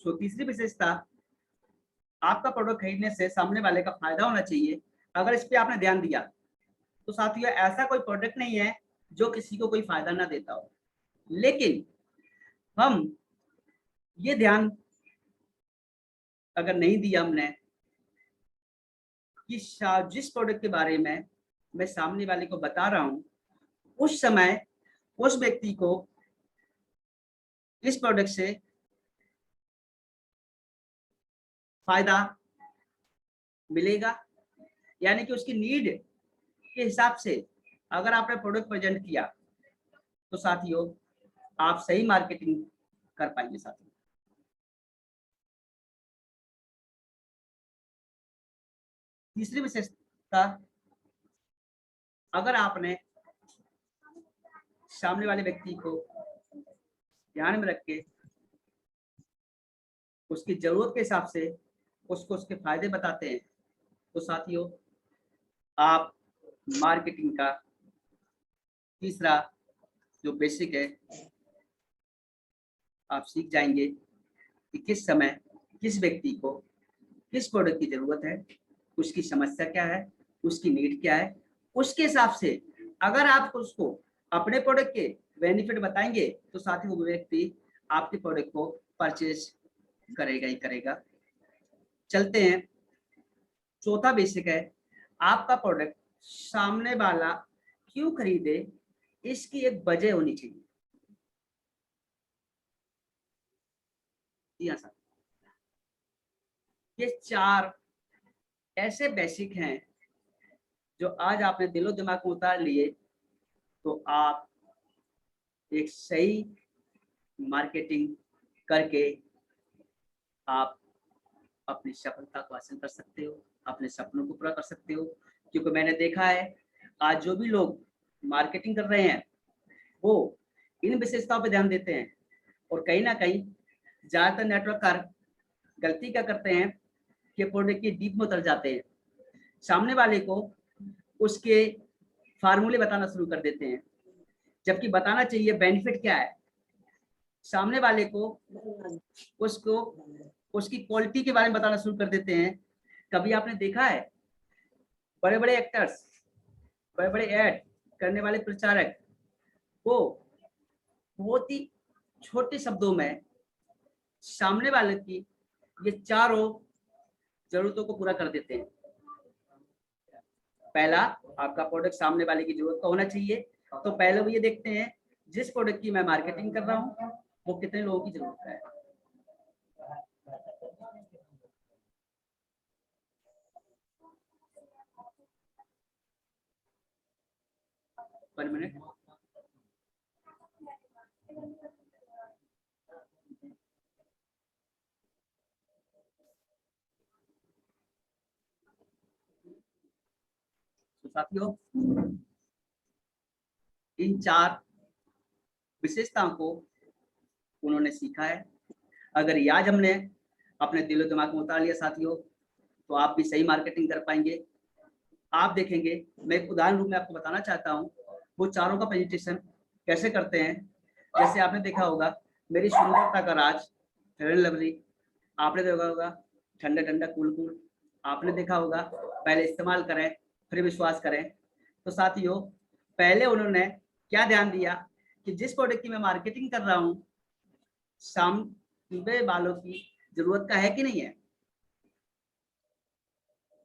सो तीसरी विशेषता, आपका प्रोडक्ट खरीदने से सामने वाले का फायदा होना चाहिए। अगर इस पे आपने ध्यान दिया तो साथियों ऐसा कोई प्रोडक्ट नहीं है जो किसी को कोई फायदा ना देता हो, लेकिन हम ये ध्यान अगर नहीं दिया हमने कि जिस प्रोडक्ट के बारे में मैं सामने वाले को बता रहा हूं उस समय उस व्यक्ति को इस प्रोडक्ट से फायदा मिलेगा, यानी कि उसकी नीड के हिसाब से अगर आपने प्रोडक्ट प्रेजेंट किया तो साथियों आप सही मार्केटिंग कर पाएंगे। साथियों तीसरी विशेषता, अगर आपने सामने वाले व्यक्ति को ध्यान में रख के उसकी जरूरत के हिसाब से उसको उसके फायदे बताते हैं तो साथियों आप मार्केटिंग का तीसरा जो बेसिक है आप सीख जाएंगे कि किस समय किस व्यक्ति को किस प्रोडक्ट की जरूरत है, उसकी समस्या क्या है, उसकी नीड क्या है। उसके हिसाब से अगर आप उसको अपने प्रोडक्ट के बेनिफिट बताएंगे तो साथ ही वो व्यक्ति आपके प्रोडक्ट को परचेज करेगा ही करेगा। चलते हैं, चौथा बेसिक है, आपका प्रोडक्ट सामने वाला क्यों खरीदे इसकी एक वजह होनी चाहिए। ये 4 ऐसे बेसिक हैं जो आज आपने दिलो दिमाग में उतार लिए तो आप एक सही मार्केटिंग करके आप अपनी सफलता को हासिल कर सकते हो, अपने सपनों को पूरा कर सकते हो। क्योंकि मैंने देखा है आज जो भी लोग मार्केटिंग कर रहे हैं वो इन विशेषताओं पर ध्यान देते हैं और कहीं ना कहीं ज्यादातर नेटवर्कर गलती क्या करते हैं कि प्रोडक्ट की डीप में उतर जाते हैं, सामने वाले को उसके फार्मूले बताना शुरू कर देते हैं, जबकि बताना चाहिए बेनिफिट क्या है। सामने वाले को उसको उसकी क्वालिटी के बारे में बताना शुरू कर देते हैं। कभी आपने देखा है बड़े बड़े एक्टर्स, बड़े बड़े ऐड करने वाले प्रचारक वो बहुत ही छोटे शब्दों में सामने वाले की ये चारों जरूरतों को पूरा कर देते हैं। पहला, आपका प्रोडक्ट सामने वाले की जरूरत का होना चाहिए, तो पहले वो ये देखते हैं जिस प्रोडक्ट की मैं मार्केटिंग कर रहा हूँ वो कितने लोगों की जरूरत है। वन मिनट, तो साथियों इन 4 विशेषताओं को उन्होंने सीखा है। अगर ये आज हमने अपने दिलो दिमाग में उतार लिया साथियों तो आप भी सही मार्केटिंग कर पाएंगे। आप देखेंगे, मैं एक उदाहरण रूप में आपको बताना चाहता हूँ वो चारों का प्रेजेंटेशन कैसे करते हैं। जैसे आपने देखा होगा मेरी सुंदरता का राज फेयर एंड लवली, आपने देखा होगा ठंडा ठंडा कूल कूल, आपने देखा होगा पहले इस्तेमाल करें फिर विश्वास करें। तो साथियों पहले उन्होंने क्या ध्यान दिया कि जिस प्रोडक्ट की मैं मार्केटिंग कर रहा हूँ सामने वालों की जरूरत का है कि नहीं है।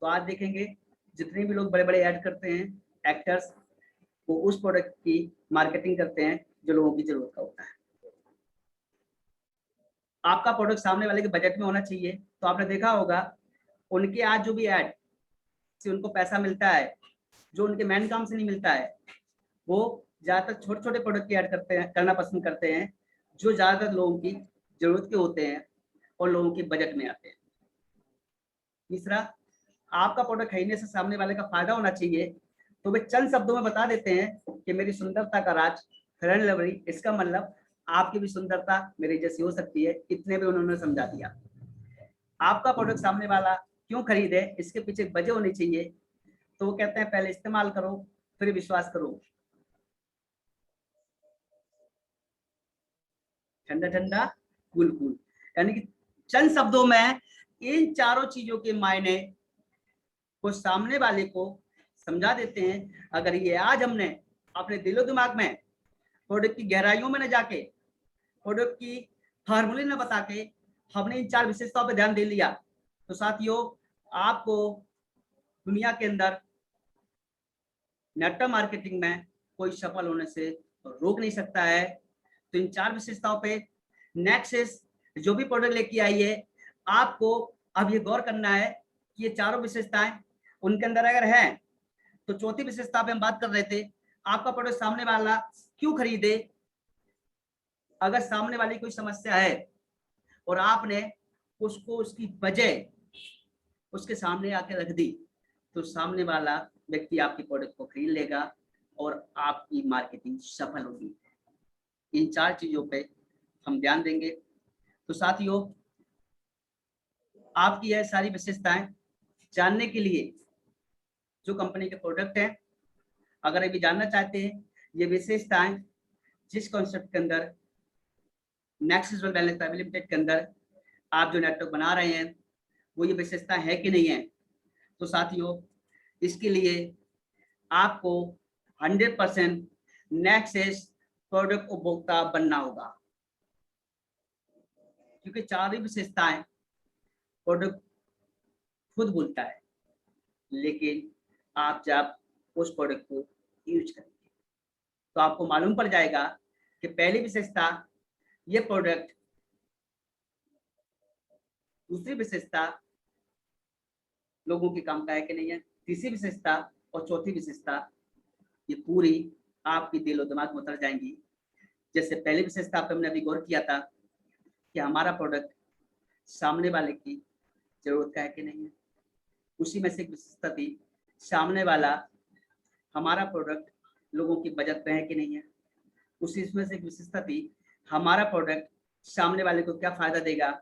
तो आज देखेंगे जितने भी लोग बड़े बड़े ऐड करते हैं एक्टर्स, वो उस प्रोडक्ट की मार्केटिंग करते हैं जो लोगों की जरूरत का होता है। आपका प्रोडक्ट सामने वाले के बजट में होना चाहिए। तो आपने देखा होगा उनके आज जो भी ऐड से उनको पैसा मिलता है, जो उनके मेन काम से नहीं मिलता है, वो ज्यादातर छोटे छोटे प्रोडक्ट की ऐड करते हैं, करना पसंद करते हैं जो ज्यादातर लोगों की जरूरत के होते हैं और लोगों के बजट में आते हैं। तीसरा, आपका प्रोडक्ट खरीदने से सामने वाले का फायदा होना चाहिए। तो वे चंद शब्दों में बता देते हैं कि मेरी सुंदरता का राज फेयर एंड लवली, इसका मतलब आपकी भी सुंदरता मेरे जैसी हो सकती है, इतने भी उन्होंने समझा दिया। आपका प्रोडक्ट सामने वाला क्यों खरीदे इसके पीछे एक वजह होनी चाहिए। तो वो कहते हैं पहले इस्तेमाल करो फिर विश्वास करो। ठंडा ठंडा कूल कूल, यानी कि चंद शब्दों में इन चारों चीजों के मायने को सामने वाले को समझा देते हैं। अगर ये आज हमने अपने दिलो दिमाग में प्रोडक्ट की गहराइयों में न जाके, प्रोडक्ट की फार्मूले न बता के हमने इन 4 विशेषताओं पर ध्यान दे लिया, तो साथियों आपको दुनिया के अंदर नेटवर्क मार्केटिंग में कोई सफल होने से रोक नहीं सकता है। तो इन 4 विशेषताओं पे नेक्सस जो भी प्रोडक्ट लेके आई है, आपको अब ये गौर करना है कि ये चारों विशेषताएं उनके अंदर अगर है, तो चौथी विशेषता पे हम बात कर रहे थे, आपका प्रोडक्ट सामने वाला क्यों खरीदे। अगर सामने वाली कोई समस्या है और आपने उसको उसकी वजह उसके सामने आके रख दी, तो सामने वाला व्यक्ति आपके प्रोडक्ट को खरीद लेगा और आपकी मार्केटिंग सफल होगी। इन 4 चीजों पे हम ध्यान देंगे। तो साथियों आपकी यह सारी विशेषताएं जानने के लिए जो कंपनी के प्रोडक्ट हैं, अगर अभी जानना चाहते हैं ये विशेषताएं जिस कॉन्सेप्ट के अंदर nexus wealth wellness private limited के अंदर आप जो नेटवर्क बना रहे हैं वो ये विशेषताएं है कि नहीं है, तो साथियों इसके लिए आपको 100% नेक्सस प्रोडक्ट उपभोक्ता बनना होगा, क्योंकि 4 ही विशेषताएं प्रोडक्ट खुद बोलता है, लेकिन आप जब उस प्रोडक्ट को यूज करेंगे तो आपको मालूम पड़ जाएगा कि पहली विशेषता ये प्रोडक्ट, दूसरी विशेषता लोगों के काम का है कि नहीं है, तीसरी विशेषता और चौथी विशेषता ये पूरी आपकी दिलो दिमाग में उतर जाएंगी। जैसे पहली विशेषता पे हमने अभी गौर किया था कि हमारा प्रोडक्ट सामने वाले की जरूरत का है कि नहीं है, उसी में से एक विशेषता थी सामने वाला हमारा प्रोडक्ट लोगों की बजट में है कि नहीं है, उसी में से एक विशेषता थी हमारा प्रोडक्ट सामने वाले को क्या फायदा देगा,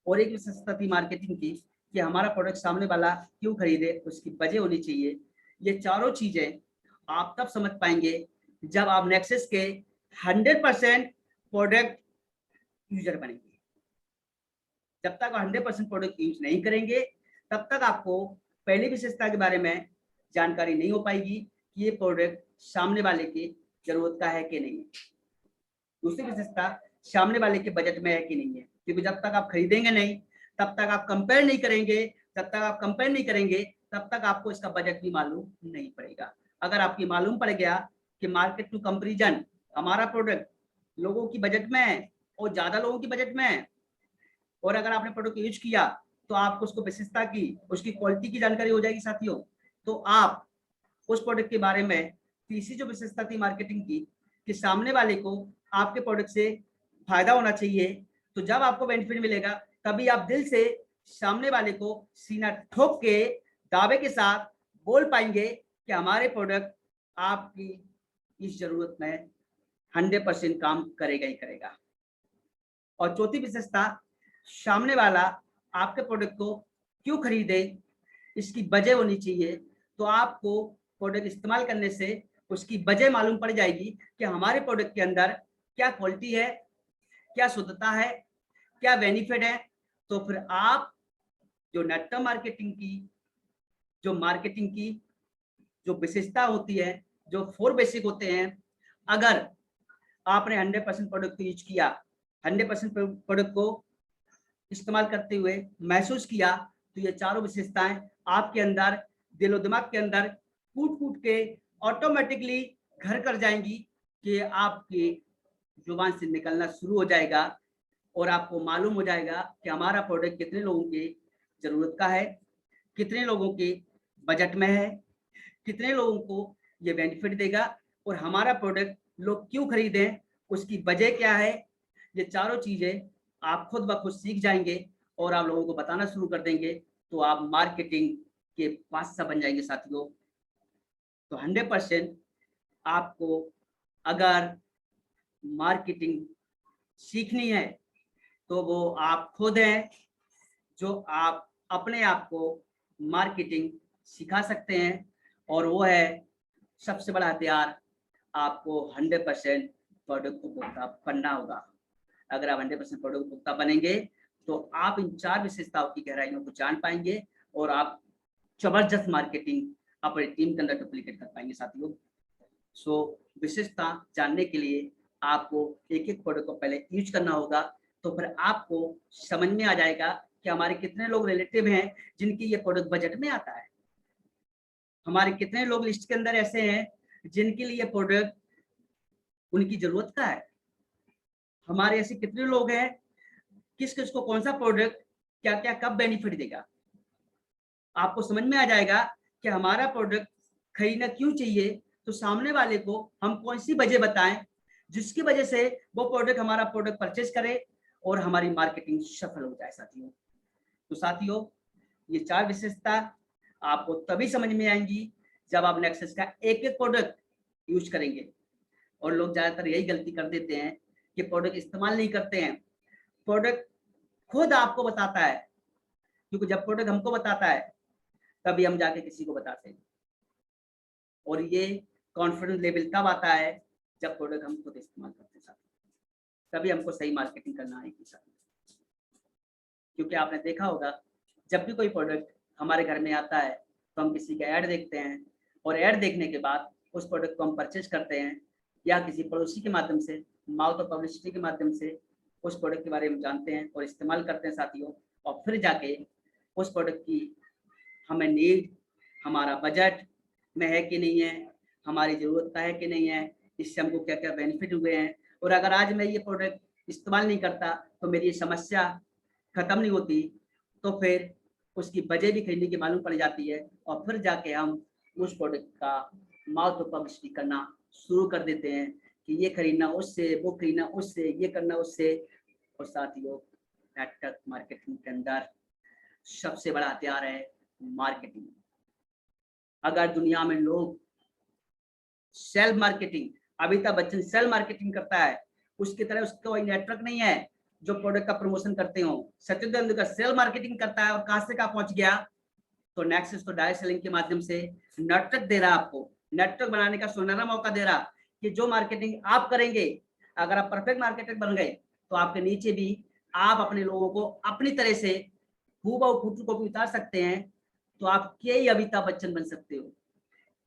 और एक विशेषता थी मार्केटिंग की कि हमारा प्रोडक्ट सामने वाला क्यों खरीदे, उसकी वजह होनी चाहिए। ये चारों चीजें आप तब समझ पाएंगे जब आप नेक्सस के 100% प्रोडक्ट यूजर बनेंगे। जब तक 100% प्रोडक्ट यूज नहीं करेंगे तब तक आपको पहली विशेषता के बारे में जानकारी नहीं हो पाएगी कि ये प्रोडक्ट सामने वाले की जरूरत का है कि नहीं है, दूसरी विशेषता सामने वाले के बजट में है कि नहीं है, क्योंकि जब तक आप खरीदेंगे नहीं तब तक आप कंपेयर नहीं करेंगे, जब तक आप कंपेयर नहीं करेंगे तब तक आपको इसका बजट भी मालूम नहीं पड़ेगा। अगर आपकी मालूम पड़ गया कि मार्केट टू कंपैरिजन हमारा प्रोडक्ट लोगों की बजट में है और ज्यादा लोगों की बजट में है, और अगर आपने प्रोडक्ट यूज किया तो आपको उसको विशेषता की उसकी क्वालिटी की जानकारी हो जाएगी साथियों, तो आप उस प्रोडक्ट के बारे में तीसरी जो विशेषता थी मार्केटिंग की कि सामने वाले को आपके प्रोडक्ट से फायदा होना चाहिए, तो जब आपको बेनिफिट मिलेगा तभी आप दिल से सामने वाले को सीना ठोक के दावे के साथ बोल पाएंगे कि हमारे प्रोडक्ट आपकी इस जरूरत में 100% काम करेगा ही करेगा। और चौथी विशेषता सामने वाला आपके प्रोडक्ट को क्यों खरीदे इसकी वजह होनी चाहिए, तो आपको प्रोडक्ट इस्तेमाल करने से उसकी वजह मालूम पड़ जाएगी कि हमारे प्रोडक्ट के अंदर क्या क्वालिटी है, क्या शुद्धता है, क्या बेनिफिट है। तो फिर आप जो नेटवर्क मार्केटिंग की जो विशेषता होती है, जो 4 बेसिक होते हैं, अगर आपने 100% प्रोडक्ट को यूज किया, 100% प्रोडक्ट को इस्तेमाल करते हुए महसूस किया, तो ये चारों विशेषताएं आपके अंदर दिलो दिमाग के अंदर कूट कूट के ऑटोमेटिकली घर कर जाएंगी कि आपकी जुबान से निकलना शुरू हो जाएगा और आपको मालूम हो जाएगा कि हमारा प्रोडक्ट कितने लोगों की जरूरत का है, कितने लोगों के बजट में है, कितने लोगों को ये बेनिफिट देगा और हमारा प्रोडक्ट लोग क्यों खरीदें, उसकी वजह क्या है। ये चारों चीजें आप खुद ब खुद सीख जाएंगे और आप लोगों को बताना शुरू कर देंगे, तो आप मार्केटिंग के बादशाह बन जाएंगे साथियों। तो 100% आपको अगर मार्केटिंग सीखनी है तो वो आप खुद हैं जो आप अपने आप को मार्केटिंग सिखा सकते हैं, और वो है सबसे बड़ा हथियार, आपको 100% प्रोडक्ट उपभोक्ता बनना होगा। अगर आप 100% प्रोडक्ट उपभोक्ता बनेंगे तो आप इन 4 विशेषताओं की गहराइयों को जान पाएंगे और आप जबरदस्त मार्केटिंग अपनी टीम के अंदर डुप्लीकेट कर पाएंगे साथियों। सो विशेषता जानने के लिए आपको एक एक प्रोडक्ट को पहले यूज करना होगा, तो फिर आपको समझ में आ जाएगा कि हमारे कितने लोग रिलेटिव हैं जिनकी ये प्रोडक्ट बजट में आता है, हमारे कितने लोग लिस्ट के अंदर ऐसे हैं जिनके लिए प्रोडक्ट उनकी जरूरत का है, हमारे ऐसे कितने लोग हैं किस किस को कौन सा प्रोडक्ट क्या क्या कब बेनिफिट देगा। आपको समझ में आ जाएगा कि हमारा प्रोडक्ट खरीदना क्यों चाहिए, तो सामने वाले को हम कौन सी वजह बताएं जिसकी वजह से वो प्रोडक्ट हमारा प्रोडक्ट परचेज करे और हमारी मार्केटिंग सफल हो जाए साथियों। तो साथियों ये 4 विशेषता आपको तभी समझ में आएंगी जब आप नेक्सस का एक एक प्रोडक्ट यूज करेंगे। और लोग ज्यादातर यही गलती कर देते हैं कि प्रोडक्ट इस्तेमाल नहीं करते हैं, प्रोडक्ट खुद आपको बताता है, क्योंकि जब प्रोडक्ट हमको बताता है तभी हम जाके किसी को बताते हैं, और ये कॉन्फिडेंस लेवल तब आता है जब प्रोडक्ट हम खुद इस्तेमाल करते हैं, तभी हमको सही मार्केटिंग करना आएगी साथ। क्योंकि आपने देखा होगा जब भी कोई प्रोडक्ट हमारे घर में आता है तो हम किसी का ऐड देखते हैं, और ऐड देखने के बाद उस प्रोडक्ट को हम परचेज करते हैं, या किसी पड़ोसी के माध्यम से माउथ ऑफ पब्लिसिटी के माध्यम से उस प्रोडक्ट के बारे में जानते हैं और इस्तेमाल करते हैं साथियों। और फिर जाके उस प्रोडक्ट की हमें नीड, हमारा बजट में है कि नहीं है, हमारी ज़रूरत का है कि नहीं है, इससे हमको क्या क्या बेनिफिट हुए हैं, और अगर आज मैं ये प्रोडक्ट इस्तेमाल नहीं करता तो मेरी ये समस्या खत्म नहीं होती, तो फिर उसकी वजह भी खरीदने की मालूम पड़ जाती है, और फिर जाके हम उस प्रोडक्ट का माउथ ऑफ पब्लिसिटी करना शुरू कर देते हैं कि ये खरीदना उससे, वो खरीदना उससे, ये करना उससे। और साथियों नेटवर्क मार्केटिंग के अंदर सबसे बड़ा हथियार है मार्केटिंग। अगर दुनिया में लोग self marketing, Amitabh Bachchan self marketing करता है, उसकी तरह उसका कोई नेटवर्क नहीं है जो प्रोडक्ट का प्रमोशन करते हो। सचिन तेंदुलकर सेल्फ मार्केटिंग करता है और कहां से कहां पहुंच गया, तो नेक्सस तो डायरेक्ट सेलिंग के माध्यम से नेटवर्क दे रहा, आपको नेटवर्क बनाने का सुनहरा मौका दे रहा कि जो मार्केटिंग आप करेंगे, अगर आप परफेक्ट मार्केटर बन गए तो आपके नीचे भी आप अपने लोगों को अपनी तरह से हूबहू फोटो कॉपी उतार सकते हैं, तो आप क्या ही अमिताभ बच्चन बन सकते हो।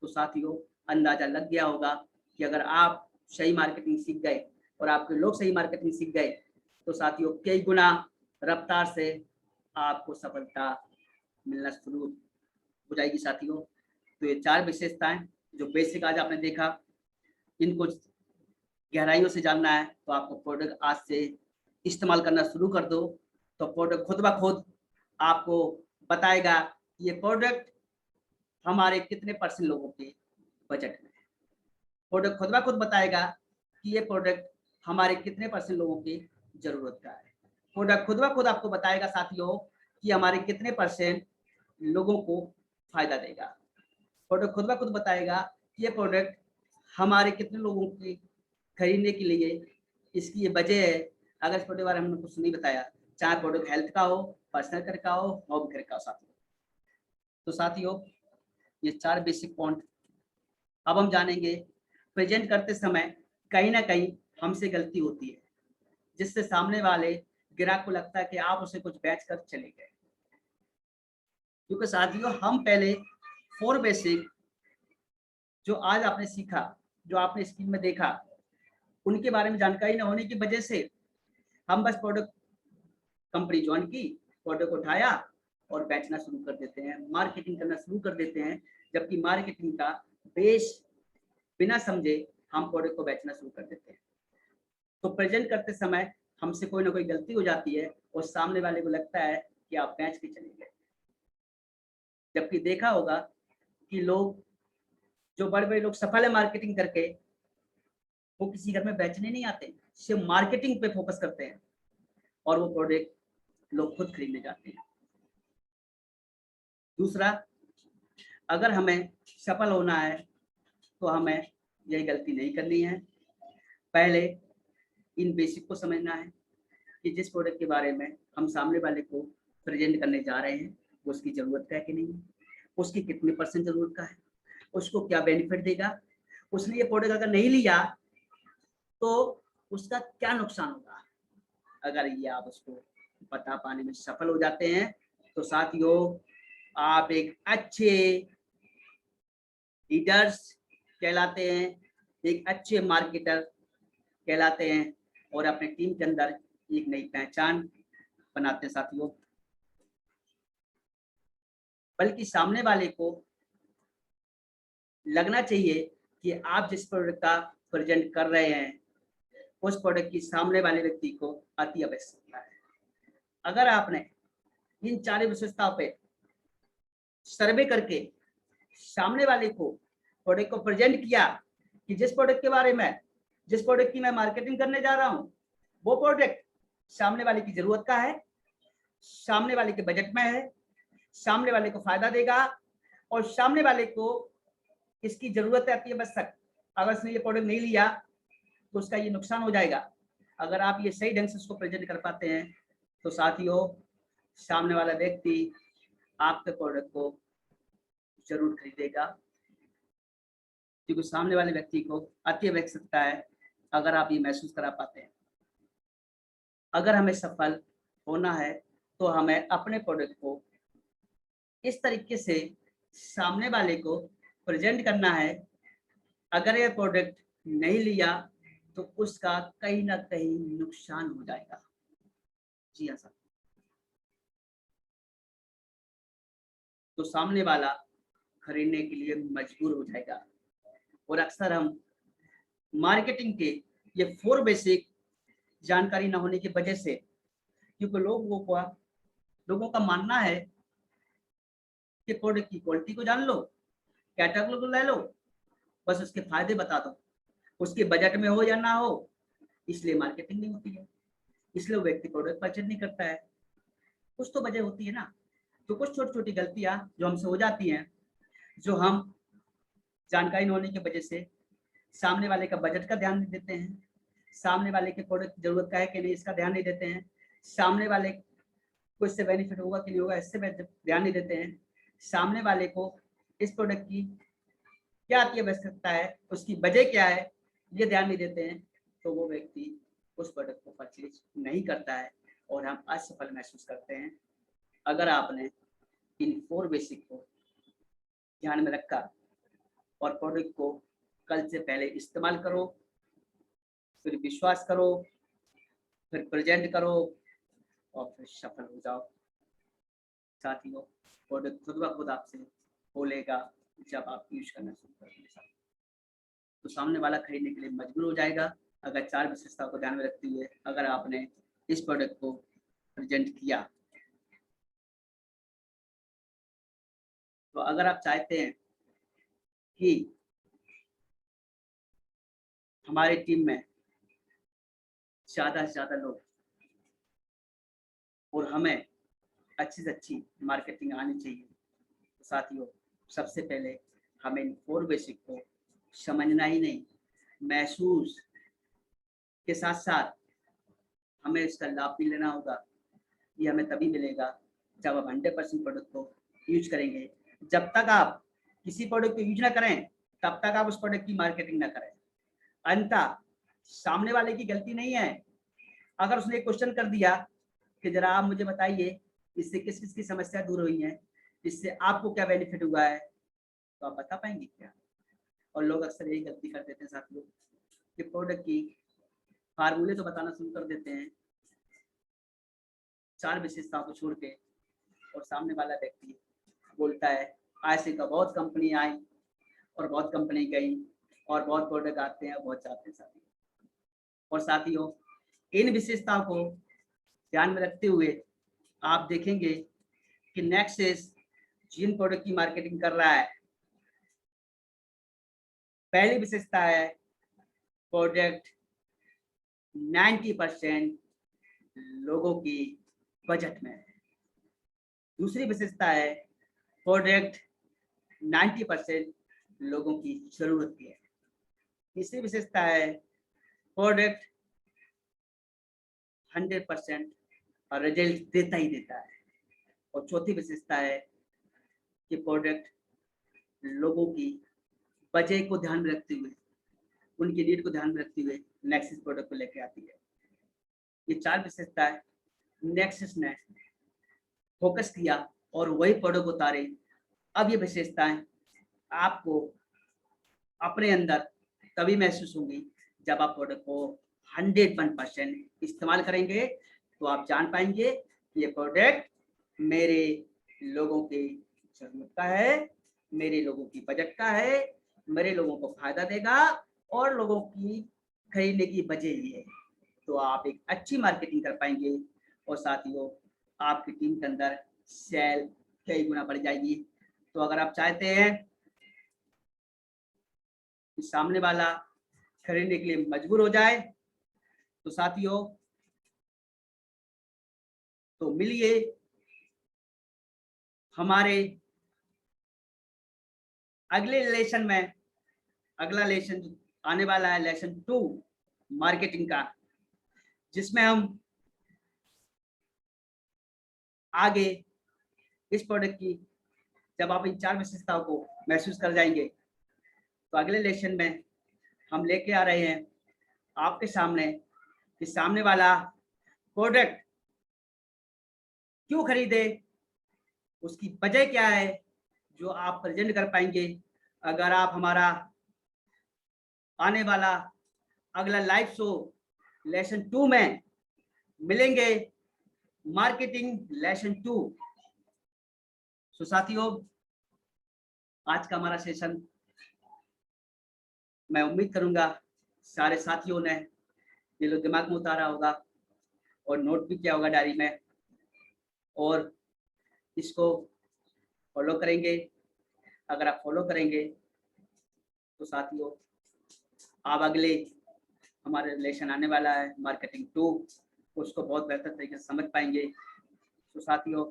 तो साथियों अंदाजा लग गया होगा कि अगर आप सही मार्केटिंग सीख गए और आपके लोग सही मार्केटिंग सीख गए तो साथियों कई गुना रफ्तार से आपको सफलता मिलना शुरू हो जाएगी साथियों। तो ये 4 विशेषताएं जो बेसिक आज आपने देखा, इनको गहराइयों से जानना है तो आपको प्रोडक्ट आज से इस्तेमाल करना शुरू कर दो, तो प्रोडक्ट खुद ब खुद आपको बताएगा ये प्रोडक्ट हमारे कितने % लोगों के बजट में है। प्रोडक्ट खुद ब खुद बताएगा कि ये प्रोडक्ट हमारे कितने % लोगों की जरूरत का है। प्रोडक्ट खुद ब खुद आपको बताएगा साथियों कि हमारे कितने % लोगों को फायदा देगा। प्रोडक्ट खुद ब खुद बताएगा कि ये प्रोडक्ट हमारे कितने लोगों की खरीदने के लिए इसकी ये वजह है। अगर इस प्रोडक्ट के बारे में हमने कुछ नहीं बताया, चाहे प्रोडक्ट हेल्थ का हो, पर्सनल केयर का हो, होम केयर का हो साथियों। तो साथियों ये 4 बेसिक पॉइंट अब हम जानेंगे। प्रेजेंट करते समय कहीं ना कहीं हमसे गलती होती है जिससे सामने वाले ग्राहक को लगता है कि आप उसे कुछ बेच कर चले गए, क्योंकि साथियों हम पहले 4 बेसिक जो आज आपने सीखा, जो आपने स्क्रीन में देखा, उनके बारे में जानकारी न होने की वजह से हम बस प्रोडक्ट कंपनी ज्वाइन की, प्रोडक्ट उठाया और बेचना शुरू कर देते हैं, मार्केटिंग करना शुरू कर देते हैं, जबकि मार्केटिंग का बेस बिना समझे हम प्रोडक्ट को बेचना शुरू कर देते हैं। तो प्रेजेंट करते समय हमसे कोई ना कोई गलती हो जाती है और सामने वाले को लगता है कि आप बेच के चले गए, जबकि देखा होगा कि लोग जो बड़े-बड़े लोग सफल है मार्केटिंग करके, वो किसी घर में बेचने नहीं आते, सिर्फ मार्केटिंग पे फोकस करते हैं और वो प्रोडक्ट लोग खुद खरीदने जाते हैं। दूसरा, अगर हमें सफल होना है तो हमें यही गलती नहीं करनी है। पहले इन बेसिक को समझना है कि जिस प्रोडक्ट के बारे में हम सामने वाले को प्रेजेंट करने जा रहे हैं वो उसकी ज़रूरत का है कि नहीं है, उसकी कितने % ज़रूरत का है, उसको क्या बेनिफिट देगा, उसने ये प्रोडक्ट अगर नहीं लिया तो उसका क्या नुकसान होगा अगर ये आप उसको बता पाने में सफल हो जाते हैं। तो साथियों, आप एक अच्छे लीडर्स कहलाते हैं, एक अच्छे मार्केटर कहलाते हैं और अपने टीम के अंदर एक नई पहचान बनाते हैं साथियों। बल्कि सामने वाले को लगना चाहिए कि आप जिस प्रोडक्ट का प्रेजेंट कर रहे हैं उस प्रोडक्ट की सामने वाले व्यक्ति को अति आवश्यकता है। अगर आपने इन 4 विशेषताओं पे सर्वे करके सामने वाले को प्रोडक्ट को प्रेजेंट किया कि जिस प्रोडक्ट के बारे में, जिस प्रोडक्ट की मैं मार्केटिंग करने जा रहा हूँ, वो प्रोडक्ट सामने वाले की जरूरत का है, सामने वाले के बजट में है, सामने वाले को फायदा देगा और सामने वाले को इसकी जरूरत आती है बस तक। अगर उसने ये प्रोडक्ट नहीं लिया तो उसका ये नुकसान हो जाएगा। अगर आप ये सही ढंग से उसको प्रेजेंट कर पाते हैं तो साथियों, सामने वाला व्यक्ति आपके प्रोडक्ट को जरूर खरीदेगा, क्योंकि सामने वाले व्यक्ति को अति आवश्यकता है। अगर आप ये महसूस करा पाते हैं, अगर हमें सफल होना है तो हमें अपने प्रोडक्ट को इस तरीके से सामने वाले को प्रेजेंट करना है। अगर ये प्रोडक्ट नहीं लिया तो उसका कहीं ना कहीं नुकसान हो जाएगा। जी हाँ सर। तो सामने वाला खरीदने के लिए मजबूर हो जाएगा। और अक्सर हम मार्केटिंग के ये 4 बेसिक जानकारी ना होने की वजह से, क्योंकि लोगों का मानना है कि प्रोडक्ट की क्वालिटी को जान लो, कैटेगरी को ले लो, बस उसके फायदे बता दो, उसके बजट में हो या ना हो, इसलिए मार्केटिंग नहीं होती है, इसलिए वो व्यक्ति प्रोडक्ट परचेज नहीं करता है। कुछ तो वजह होती है ना। तो कुछ छोटी छोटी गलतियां जो हमसे हो जाती हैं, जो हम जानकारी न होने की वजह से सामने वाले का बजट का ध्यान नहीं देते हैं, सामने वाले के प्रोडक्ट की जरूरत का है कि नहीं इसका ध्यान नहीं देते हैं, सामने वाले को इससे बेनिफिट होगा कि नहीं होगा इससे ध्यान नहीं देते हैं, सामने वाले को इस प्रोडक्ट की क्या आती आवश्यकता है, उसकी वजह क्या है, ये ध्यान नहीं देते हैं, तो वो व्यक्ति उस प्रोडक्ट को परचेज नहीं करता है और हम असफल महसूस करते हैं। अगर आपने इन 4 बेसिक को ध्यान में रखा और प्रोडक्ट को कल से पहले इस्तेमाल करो, फिर विश्वास करो, फिर प्रेजेंट करो और फिर सफल हो जाओ। साथियों, प्रोडक्ट खुद ब खुद आपसे बोलेगा जब आप यूज करना शुरू करेंगे। तो सामने वाला खरीदने के लिए मजबूर हो जाएगा अगर 4 विशेषताओं को ध्यान में रखते हुए अगर आपने इस प्रोडक्ट को प्रेजेंट किया। तो अगर आप चाहते हैं कि हमारी टीम में ज्यादा से ज्यादा लोग और हमें अच्छी से अच्छी मार्केटिंग आनी चाहिए, तो साथियों सबसे पहले हमें इन 4 बेसिक को समझना ही नहीं, महसूस के साथ साथ हमें इसका लाभ भी लेना होगा। ये हमें तभी मिलेगा जब आप 100% प्रोडक्ट को यूज करेंगे। जब तक आप किसी प्रोडक्ट को यूज ना करें तब तक आप उस प्रोडक्ट की मार्केटिंग ना करें। अंततः सामने वाले की गलती नहीं है। अगर उसने एक क्वेश्चन कर दिया कि जरा आप मुझे बताइए इससे किस किस की समस्या दूर हुई है, इससे आपको क्या बेनिफिट हुआ है, तो आप बता पाएंगे क्या? और लोग अक्सर यही गलती कर देते हैं साथियों कि प्रोडक्ट की फार्मूले तो बताना शुरू कर देते हैं 4 विशेषताओं को छोड़ के, और सामने वाला व्यक्ति बोलता है ऐसे तो बहुत कंपनी आई और बहुत कंपनी गई और बहुत प्रोडक्ट आते हैं, बहुत जाते हैं साथियों। और साथियों इन विशेषताओं को ध्यान में रखते हुए आप देखेंगे कि नेक्सस जिन प्रोडक्ट की मार्केटिंग कर रहा है, पहली विशेषता है प्रोडक्ट 90% लोगों की बजट में है। दूसरी विशेषता है प्रोडक्ट 90% लोगों की जरूरत की है। तीसरी विशेषता है प्रोडक्ट 100% और रिजल्ट देता ही देता है। और चौथी विशेषता है कि प्रोडक्ट लोगों की बजट को ध्यान में रखते हुए, उनकी नीड को ध्यान में रखते हुए नेक्सस प्रोडक्ट को लेकर आती है। ये 4 विशेषता है नेक्सस ने फोकस किया और वही प्रोडक्ट उतारे। अब ये विशेषताएं आपको अपने अंदर तभी महसूस होंगी जब आप प्रोडक्ट को 101% इस्तेमाल करेंगे, तो आप जान पाएंगे कि ये प्रोडक्ट मेरे लोगों की जरूरत का है, मेरे लोगों की बजट का है, मेरे लोगों को फायदा देगा और लोगों की खरीदने की वजह ये है। तो आप एक अच्छी मार्केटिंग कर पाएंगे और साथियों आपकी टीम के अंदर सेल कई गुना बढ़ जाएगी। तो अगर आप चाहते हैं कि सामने वाला खरीदने के लिए मजबूर हो जाए, तो साथियों तो मिलिए हमारे अगले लेसन में। अगला लेसन आने वाला है लेसन 2 मार्केटिंग का, जिसमें हम आगे इस प्रोडक्ट की जब आप इन 4 विशेषताओं को महसूस कर जाएंगे, तो अगले लेसन में हम लेके आ रहे हैं आपके सामने कि सामने वाला प्रोडक्ट क्यों खरीदे, उसकी वजह क्या है, जो आप प्रेजेंट कर पाएंगे अगर आप हमारा आने वाला अगला लाइव शो लेसन 2 में मिलेंगे, मार्केटिंग लेसन 2। सो साथियों आज का हमारा सेशन मैं उम्मीद करूंगा सारे साथियों ने दिलो दिमाग में उतारा होगा और नोट भी किया होगा डायरी में, और इसको फॉलो करेंगे। अगर आप फॉलो करेंगे तो साथियों आप अगले हमारे रिलेशन आने वाला है मार्केटिंग 2, उसको बहुत बेहतर तरीके से समझ पाएंगे। तो साथियों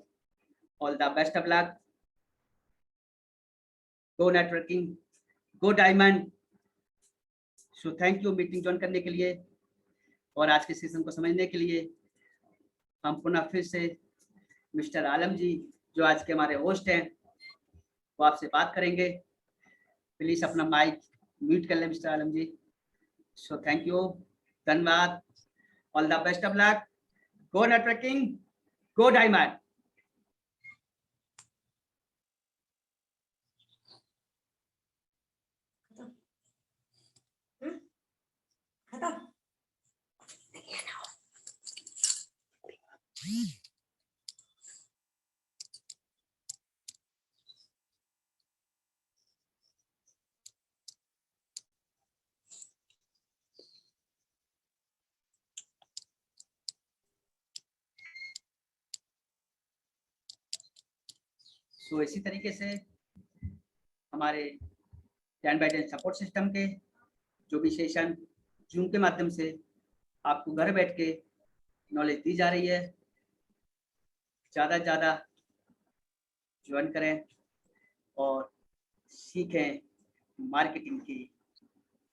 all the best of luck, go networking, go diamond. So thank you meeting join करने के लिए और आज के सेशन को समझने के लिए। हम पुनः फिर से मिस्टर आलम जी जो आज के हमारे होस्ट हैं वो आपसे बात करेंगे। प्लीज अपना माइक म्यूट कर लें mister Alam ji. So thank you, धन्यवाद, all the best of luck, go networking, go diamond. So इसी तरीके से हमारे 10 by 10 सपोर्ट सिस्टम के जो भी सेशन जूम के माध्यम से आपको घर बैठ के नॉलेज दी जा रही है, ज़्यादा से ज़्यादा ज्वाइन करें और सीखें मार्केटिंग की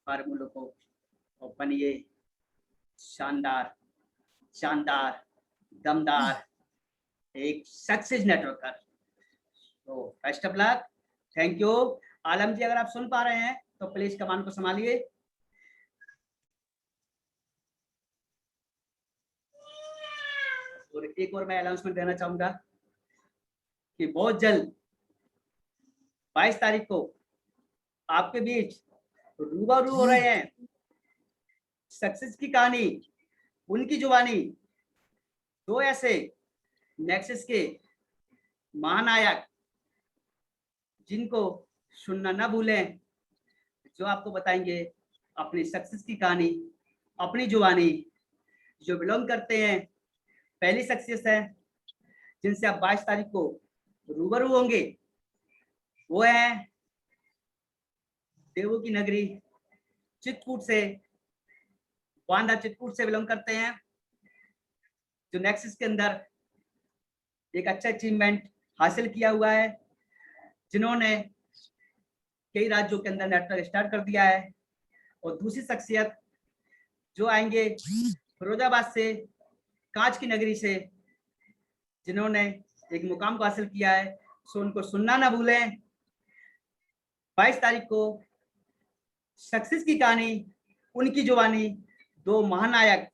फार्मूलों को और बनिए शानदार शानदार दमदार एक सक्सेस नेटवर्कर। तो best of luck, thank you. Alam ji अगर आप सुन पा रहे हैं तो प्लीज कमान को संभालिए। और एक और मैं अनाउंसमेंट देना चाहूंगा कि बहुत जल्द 22 तारीख को आपके बीच रूबरू हो रहे हैं सक्सेस की कहानी, उनकी जुबानी, 2 ऐसे नेक्सस के महानायक जिनको सुनना ना भूलें, जो आपको बताएंगे अपनी सक्सेस की कहानी, अपनी जुबानी, जो बिलोंग करते हैं पहली सक्सेस है जिनसे आप 22 तारीख को रूबरू होंगे, वो है देवों की नगरी चित्रकूट से, बांदा चित्रकूट से बिलोंग करते हैं, जो नेक्सस के अंदर एक अच्छा अचीवमेंट हासिल किया हुआ है, जिन्होंने कई राज्यों के अंदर नेटवर्क स्टार्ट कर दिया है। और दूसरी शख्सियत जो आएंगे फिरोजाबाद से, कांच की नगरी से, जिन्होंने एक मुकाम को हासिल किया है, सो उनको सुनना ना भूलें। 22 तारीख को सक्सेस की कहानी, उनकी जुबानी, 2 महानायक,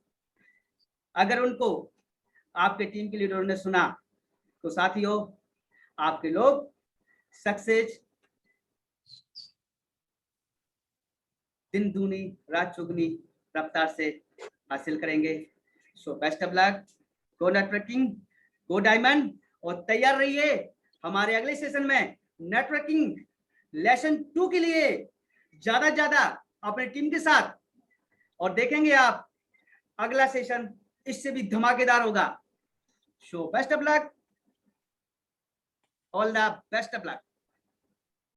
अगर उनको आपके टीम के लीडरों ने सुना, तो साथियों आपके लोग सक्सेस दिन दूनी रात चुगनी रफ्तार से हासिल करेंगे। So best of luck, go networking, go diamond, और तैयार रहिए हमारे अगले सेशन में नेटवर्किंग लेसन 2 के लिए ज्यादा अपने टीम के साथ, और देखेंगे आप अगला सेशन इससे भी धमाकेदार होगा। So best of luck, all the best of luck.